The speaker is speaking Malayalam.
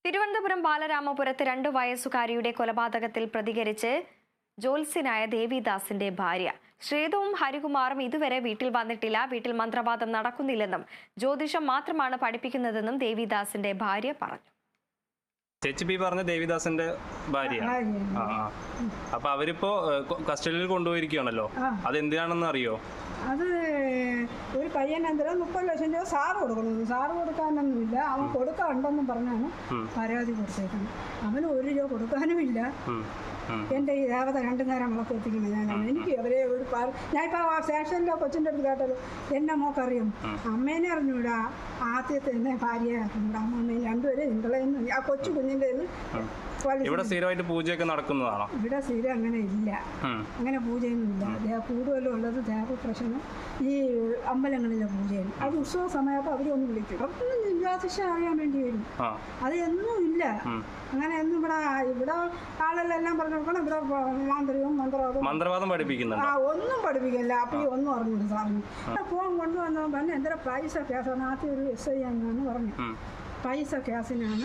തിരുവനന്തപുരം ബാലരാമപുരത്ത് 2 വയസ്സുകാരിയുടെ കൊലപാതകത്തിൽ പ്രതികരിച്ച് ജോത്സ്യനായ ദേവിദാസിന്റെ ഭാര്യ. ശ്വേതവും ഹരികുമാറും ഇതുവരെ വീട്ടിൽ വന്നിട്ടില്ല. വീട്ടിൽ മന്ത്രവാദം നടക്കുന്നില്ലെന്നും ജ്യോതിഷം മാത്രമാണ് പഠിപ്പിക്കുന്നതെന്നും ദേവിദാസിന്റെ ഭാര്യ പറഞ്ഞു. ചേച്ചി പറഞ്ഞ ദേവിദാസിന്റെ ഭാര്യ. അപ്പൊ അവരിപ്പോ കസ്റ്റഡിയിൽ കൊണ്ടുപോയിരിക്കുകയാണല്ലോ, അതെന്തിനാണെന്ന് അറിയോ? അത് ഒരു പയ്യനെന്തിനും 30 ലക്ഷം രൂപ സാറ് കൊടുക്കണം. സാറ് കൊടുക്കാനൊന്നുമില്ല, അവൻ കൊടുക്കാനുണ്ടെന്നും പറഞ്ഞാണ് പരാതി കൊടുത്തേക്കുന്നത്. അവന് 1 രൂപ കൊടുക്കാനുമില്ല. എൻ്റെ ഈ ദേവത 2 നേരം വിളക്ക് എത്തിക്കണം. എനിക്ക് അവരെ ഒരു ഞാനിപ്പോൾ ആ സ്റ്റേഷനിലോ കൊച്ചിൻ്റെ അടുത്ത് കേട്ടല്ലോ, എന്നെ മോക്കറിയും. അമ്മേനെ അറിഞ്ഞൂടാ, ആദ്യത്തെ എന്നെ ഭാര്യയെ അറിഞ്ഞൂടാ. അമ്മേനെ 2 പേരെ നിങ്ങളെന്ന് ആ കൊച്ചു കുഞ്ഞിൻ്റെ ഇവിടെ സ്ഥിരമായിട്ട് പൂജയൊക്കെ നടക്കുന്നതാണോ? ഇവിടെ സ്ഥിരം അങ്ങനെ ഇല്ല, അങ്ങനെ പൂജയൊന്നും ഇല്ല. കൂടുതലും ഉള്ളത് ദേവപ്രശ്നം ഈ അമ്പലങ്ങളിലെ പൂജയാണ്. അത് ഉത്സവ സമയത്ത് അവരൊന്ന് വിളിക്കും, അതൊന്നും ജ്യോതിഷം അറിയാൻ വേണ്ടി വരും. അത് എന്നും ഇല്ല, അങ്ങനെ ഒന്നും ഇവിടെ ആളെല്ലാം പറഞ്ഞു കൊടുക്കണം. ഇവിടെ മാന്ത്രികവും മന്ത്രവാദം പഠിപ്പിക്കുന്നുണ്ട്. ഒന്നും പഠിപ്പിക്കില്ല. അപ്പം ഈ ഒന്നും അറിഞ്ഞില്ല. സാറിന് ഫോൺ കൊണ്ടുവന്നപ്പോൾ പറഞ്ഞു എന്തൊരു പൈസ കേസാണ്. ആദ്യം ഒരു SI ആണെന്ന് പറഞ്ഞു. പൈസ കേസിനാണ്